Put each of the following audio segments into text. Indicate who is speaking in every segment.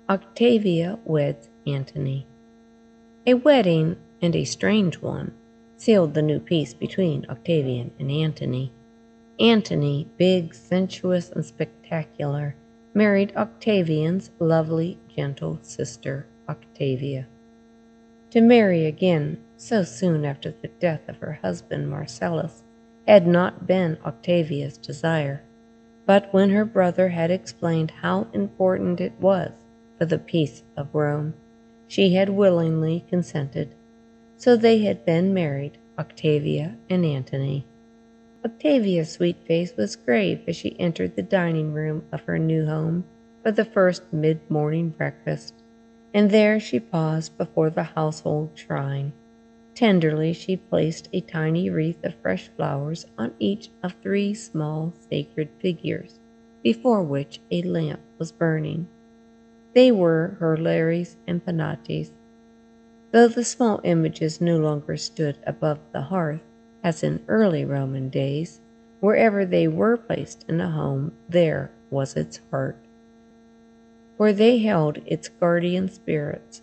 Speaker 1: Octavia weds Antony. A wedding, and a strange one, sealed the new peace between Octavian and Antony. Antony, big, sensuous, and spectacular, married Octavian's lovely, gentle sister, Octavia. To marry again so soon after the death of her husband Marcellus had not been Octavia's desire, but when her brother had explained how important it was for the peace of Rome, she had willingly consented. So they had been married, Octavia and Antony. Octavia's sweet face was grave as she entered the dining room of her new home for the first mid-morning breakfast, and there she paused before the household shrine. Tenderly she placed a tiny wreath of fresh flowers on each of 3 small sacred figures, before which a lamp was burning. They were her Lares and Penates. Though the small images no longer stood above the hearth, as in early Roman days, wherever they were placed in a home, there was its heart, for they held its guardian spirits.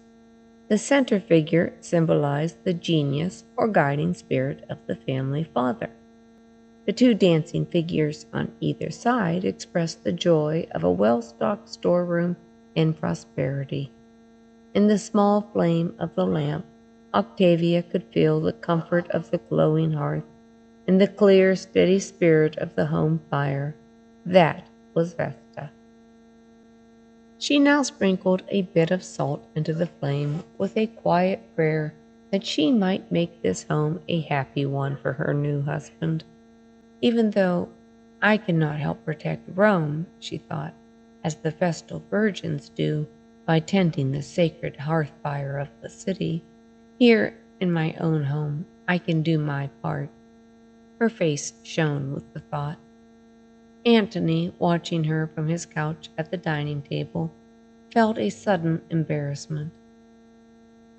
Speaker 1: The center figure symbolized the genius or guiding spirit of the family father. The 2 dancing figures on either side expressed the joy of a well-stocked storeroom and prosperity. In the small flame of the lamp, Octavia could feel the comfort of the glowing hearth and the clear, steady spirit of the home fire. That was Vesta. She now sprinkled a bit of salt into the flame with a quiet prayer that she might make this home a happy one for her new husband. Even though I cannot help protect Rome, she thought, as the Vestal virgins do by tending the sacred hearth fire of the city, here in my own home I can do my part. Her face shone with the thought. Antony, watching her from his couch at the dining table, felt a sudden embarrassment.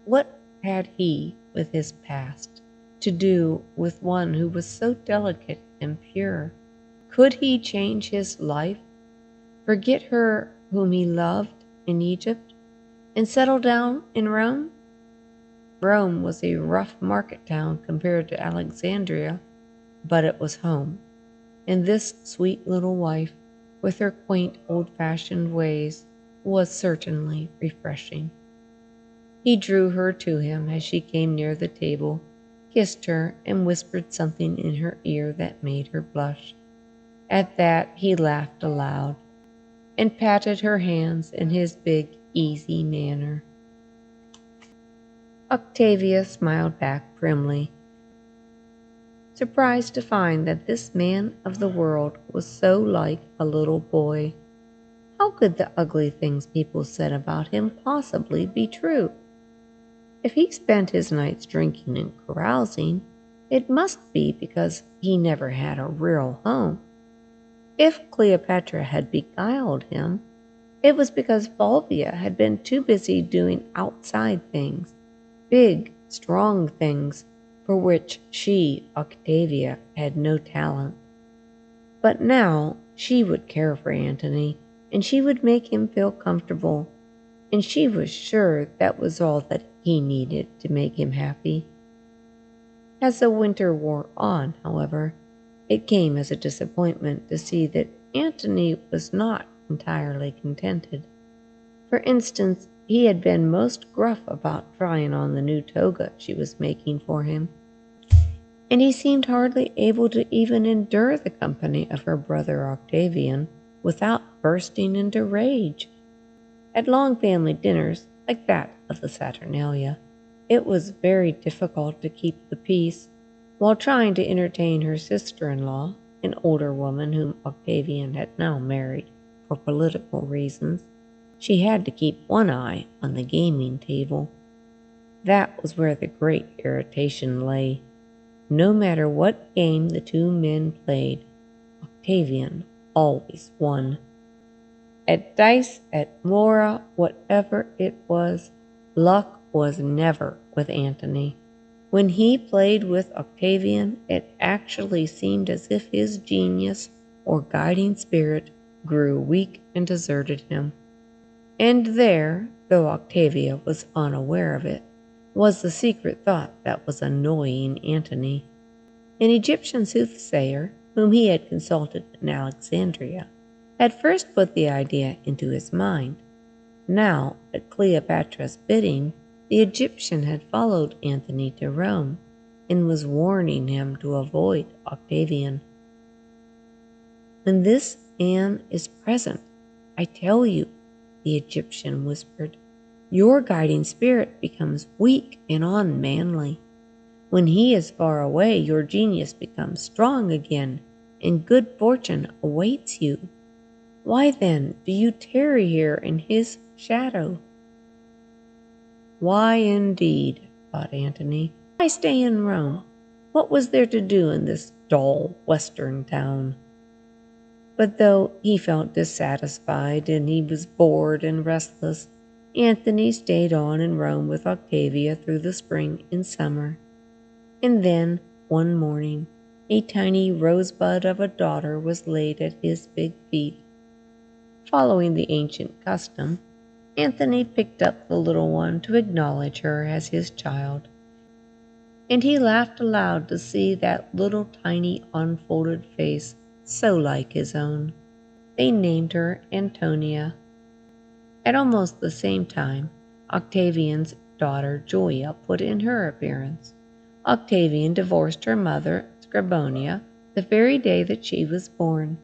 Speaker 1: What had he, with his past, to do with one who was so delicate and pure? Could he change his life, forget her whom he loved in Egypt, and settle down in Rome? Rome was a rough market town compared to Alexandria, but it was home, and this sweet little wife, with her quaint old-fashioned ways, was certainly refreshing. He drew her to him as she came near the table, kissed her, and whispered something in her ear that made her blush. At that he laughed aloud, and patted her hands in his big, easy manner. Octavia smiled back primly, surprised to find that this man of the world was so like a little boy. How could the ugly things people said about him possibly be true? If he spent his nights drinking and carousing, it must be because he never had a real home. If Cleopatra had beguiled him, it was because Fulvia had been too busy doing outside things, big, strong things, for which she, Octavia, had no talent. But now she would care for Antony, and she would make him feel comfortable, and she was sure that was all that he needed to make him happy. As the winter wore on, however, it came as a disappointment to see that Antony was not entirely contented. For instance, he had been most gruff about trying on the new toga she was making for him, and he seemed hardly able to even endure the company of her brother Octavian without bursting into rage. At long family dinners, like that of the Saturnalia, it was very difficult to keep the peace while trying to entertain her sister-in-law, an older woman whom Octavian had now married for political reasons. She had to keep one eye on the gaming table. That was where the great irritation lay. No matter what game the 2 men played, Octavian always won. At dice, at mora, whatever it was, luck was never with Antony. When he played with Octavian, it actually seemed as if his genius or guiding spirit grew weak and deserted him. And there, though Octavia was unaware of it, was the secret thought that was annoying Antony. An Egyptian soothsayer, whom he had consulted in Alexandria, had first put the idea into his mind. Now, at Cleopatra's bidding, the Egyptian had followed Antony to Rome and was warning him to avoid Octavian. "When this man is present, I tell you," the Egyptian whispered, "your guiding spirit becomes weak and unmanly. When he is far away, your genius becomes strong again, and good fortune awaits you. Why then do you tarry here in his shadow?" Why indeed, thought Antony. Why stay in Rome? What was there to do in this dull western town? But though he felt dissatisfied and he was bored and restless, Antony stayed on in Rome with Octavia through the spring and summer. And then, one morning, a tiny rosebud of a daughter was laid at his big feet. Following the ancient custom, Antony picked up the little one to acknowledge her as his child, and he laughed aloud to see that little tiny unfolded face so like his own. They named her Antonia. At almost the same time, Octavian's daughter Julia put in her appearance. Octavian divorced her mother, Scribonia, the very day that she was born,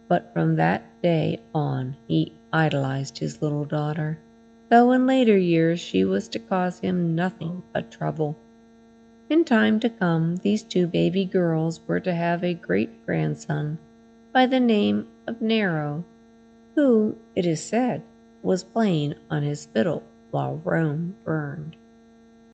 Speaker 1: but from that day on he idolized his little daughter, though in later years she was to cause him nothing but trouble. In time to come, these two baby girls were to have a great-grandson by the name of Nero, who, it is said, was playing on his fiddle while Rome burned.